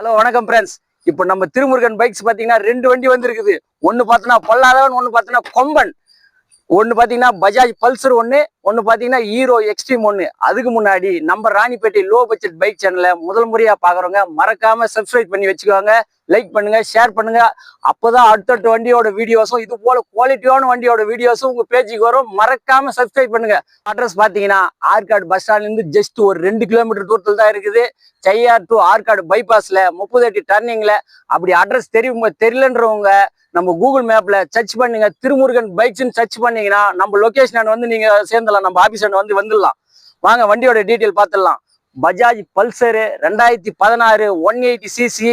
Hello வணக்கம் friends. இப்போ நம்ம திருமுருகன் பைக்ஸ் பார்த்தீங்கன்னா ரெண்டு வண்டி வந்திருக்குது. ஒன்று பார்த்தீங்கன்னா பொல்லாதவன், ஒன்று பார்த்தீங்கன்னா கொம்பன். ஒன்று பார்த்தீங்கன்னா பஜாஜ் பல்சர் ஒன்று, ஒன்று பார்த்தீங்கன்னா ஹீரோ எக்ஸ்ட்ரீம் ஒன்று. அதுக்கு முன்னாடி நம்ம ராணிப்பேட்டை லோ பட்ஜெட் பைக் சேனலை முதல் முறையாக பார்க்குறவங்க மறக்காம சப்ஸ்கிரைப் பண்ணி வச்சுக்கோங்க. லைக் பண்ணுங்க, ஷேர் பண்ணுங்க. அப்போதான் அடுத்தடுத்த வண்டியோட வீடியோஸும் இது போல குவாலிட்டியான வண்டியோட வீடியோஸும் உங்க பேஜுக்கு வரும். மறக்காம சப்ஸ்கிரைப் பண்ணுங்க. அட்ரஸ் பார்த்தீங்கன்னா ஆற்காடு பஸ் ஸ்டாண்ட்லேருந்து ஜஸ்ட் ஒரு 2 கிலோமீட்டர் தூரத்தில் தான் இருக்குது. செய்யார் டு ஆற்காடு பைபாஸ்ல 30 அடி டர்னிங்ல. அப்படி அட்ரஸ் தெரியலன்றவங்க நம்ம கூகுள் மேப்ல சர்ச் பண்ணுங்க, திருமுருகன் பைக்ஸ்ன்னு சர்ச் பண்ணீங்கன்னா நம்ம லொகேஷன் வந்து நீங்க சேர்ந்துடலாம். நம்ம ஆபீஸ் வந்து வந்துடலாம். வாங்க வண்டியோட டீட்டெயில் பார்த்துடலாம். பஜாஜ் பல்சரு 2016 180cc,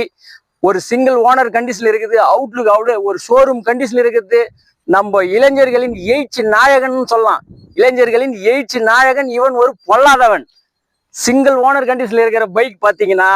ஒரு சிங்கிள் ஓனர் கண்டிஷன்ல இருக்குது. அவுட்லுக் ஒரு ஷோரூம் கண்டிஷன்ல இருக்குது. நம்ம இளைஞர்களின் எழுச்சி நாயகன் சொல்லலாம். இளைஞர்களின் எழுச்சி நாயகன். இவன் ஒரு பொல்லாதவன். சிங்கிள் ஓனர் கண்டிஷன்ல இருக்கிற பைக் பாத்தீங்கன்னா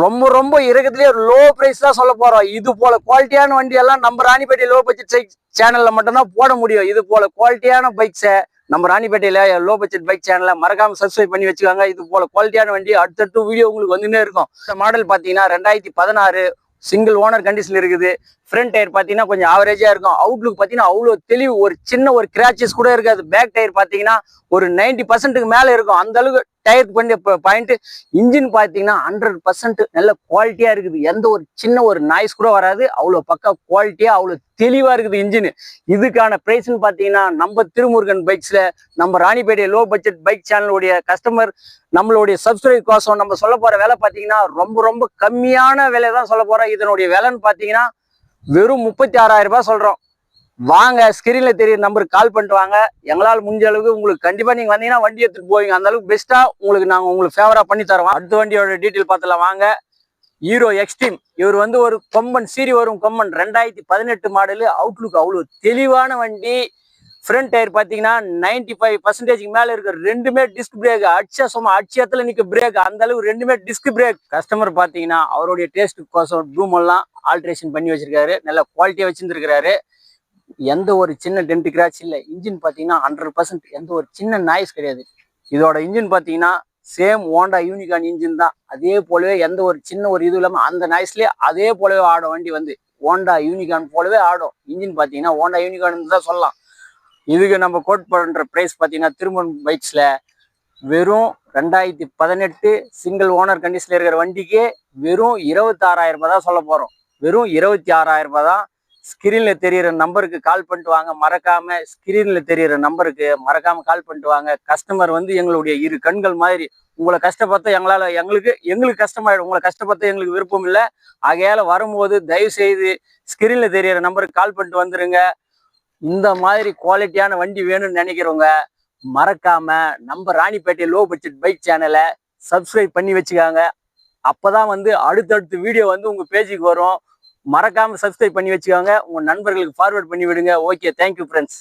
ரொம்ப ரொம்ப இருக்கிறதுலே ஒரு லோ பிரைஸ் தான் சொல்ல போறோம். இது போல குவாலிட்டியான வண்டி எல்லாம் நம்ம ராணிப்பேட்டை லோ பட்ஜெட் சேனல்ல மட்டும்தான் போட முடியும். இது போல குவாலிட்டியான பைக்ஸை நம்ம ராணிப்பேட்டையில லோ பட்ஜெட் பைக் சேனலை மறக்காம சப்ஸ்கிரைப் பண்ணி வச்சுக்காங்க. இது போல குவாலிட்டியான வண்டி அடுத்தடுத்து வீடியோ உங்களுக்கு வந்துன்னே இருக்கும். இந்த மாடல் பாத்தீங்கன்னா 2016 சிங்கிள் ஓனர் கண்டிஷன்ல இருக்குது. ஃப்ரண்ட் டயர் பாத்தீங்கன்னா கொஞ்சம் ஆவரேஜா இருக்கும். அவுட்லுக் பாத்தீங்கன்னா அவ்வளவு தெளிவு, ஒரு சின்ன ஒரு கிராச்சஸ் கூட இருக்காது. பேக் டயர் பாத்தீங்கன்னா ஒரு 90% மேல இருக்கும். அந்த அளவுக்கு டயர் பண்ணி பாயிண்ட். இன்ஜின் பாத்தீங்கன்னா 100% நல்ல குவாலிட்டியா இருக்குது. எந்த ஒரு சின்ன ஒரு நாய்ஸ் கூட வராது. அவ்வளவு பக்கா குவாலிட்டியா அவ்வளவு தெளிவா இருக்குது இன்ஜின். இதுக்கான பிரைஸ்ன்னு பாத்தீங்கன்னா நம்ம திருமுருகன் பைக்ஸ்ல நம்ம ராணிப்பேட்டை லோ பட்ஜெட் பைக் சேனலுடைய கஸ்டமர் நம்மளுடைய சப்ஸ்கிரைப் கோசம் நம்ம சொல்ல போற விலை பாத்தீங்கன்னா ரொம்ப ரொம்ப கம்மியான விலை தான் சொல்ல போறோம். இதனுடைய விலைன்னு பாத்தீங்கன்னா வெறும் 36,000 ரூபாய் சொல்றோம். வாங்க, ஸ்கிரீன்ல தெரியுற நம்பருக்கு கால் பண்ணிட்டு வாங்க. எங்களால் முடிஞ்ச அளவுக்கு உங்களுக்கு கண்டிப்பா நீங்க வந்தீங்கன்னா வண்டி எடுத்துட்டு போவீங்க. அந்த அளவுக்கு பெஸ்டா உங்களுக்கு ஃபேவரா பண்ணி தரோம். அடுத்த வண்டியோட டீட்டெயில் பார்த்துலாம் வாங்க. Hero extreme. இவர் வந்து ஒரு கொம்பன் சீரி வரும் கொம்பன். 2018 மாடலு. அவுட்லுக் அவ்வளவு தெளிவான வண்டி. ஃப்ரண்ட் டயர் பாத்தீங்கன்னா 95% மேல இருக்கு. ரெண்டுமே டிஸ்க் பிரேக். அடிச்சத்துல நிக்க பிரேக். அந்த அளவுக்கு ரெண்டுமே டிஸ்க் பிரேக். கஸ்டமர் பாத்தீங்கன்னா அவருடைய டேஸ்ட் கோசம் ரூம் எல்லாம் ஆல்ட்ரேஷன் பண்ணி வச்சிருக்காரு. நல்ல குவாலிட்டியா வச்சிருந்திருக்காரு. எந்த ஒரு சின்ன டென்ட் கிராச் இல்லை. இன்ஜின் பாத்தீங்கன்னா 100% எந்த ஒரு சின்ன நாய்ஸ் கிடையாது. இதோட இன்ஜின் பாத்தீங்கன்னா சேம் ஹோண்டா யூனிகார்ன் இன்ஜின் தான். அதே போலவே எந்த ஒரு சின்ன ஒரு இது இல்லாம அந்த நாய்ஸ்லயே அதே போலவே ஆடும். வண்டி வந்து ஹோண்டா யூனிகார்ன் போலவே ஆடும். இன்ஜின் பாத்தீங்கன்னா ஹோண்டா யூனிகார்ன் தான் சொல்லலாம். இதுக்கு நம்ம கோட் பண்ற பிரைஸ் பாத்தீங்கன்னா திருமுருகன் பைக்ஸ்ல வெறும் 2018 சிங்கிள் ஓனர் கண்டிஷன்ல இருக்கிற வண்டிக்கு வெறும் 26,000 ரூபாய் தான் சொல்ல போறோம். வெறும் 26,000 ரூபாய் தான். ஸ்கிரீன்ல தெரியிற நம்பருக்கு கால் பண்ணிட்டு வாங்க. மறக்காம ஸ்கிரீன்ல தெரியிற நம்பருக்கு மறக்காம கால் பண்ணிட்டு வாங்க. கஸ்டமர் வந்து எங்களுடைய இரு கண்கள் மாதிரி. உங்களை கஷ்டப்பட்ட எங்களுக்கு கஷ்டமாயிடும். உங்களை கஷ்டப்பட்ட எங்களுக்கு விருப்பம் இல்லை. ஆகையால வரும்போது தயவு செய்து ஸ்கிரீன்ல தெரியிற நம்பருக்கு கால் பண்ணிட்டு வந்துருங்க. இந்த மாதிரி குவாலிட்டியான வண்டி வேணும்னு நினைக்கிறவங்க மறக்காம நம்ம ராணிப்பேட்டை லோ பட்ஜெட் பைக் சேனலை சப்ஸ்கிரைப் பண்ணி வச்சுக்காங்க. அப்பதான் வந்து அடுத்தடுத்த வீடியோ வந்து உங்க பேஜுக்கு வரும். மறக்காம சப்ஸ்கிரைப் பண்ணி வச்சுக்கோங்க. உங்க நண்பர்களுக்கு ஃபார்வர்ட் பண்ணி விடுங்க. Okay, thank you friends.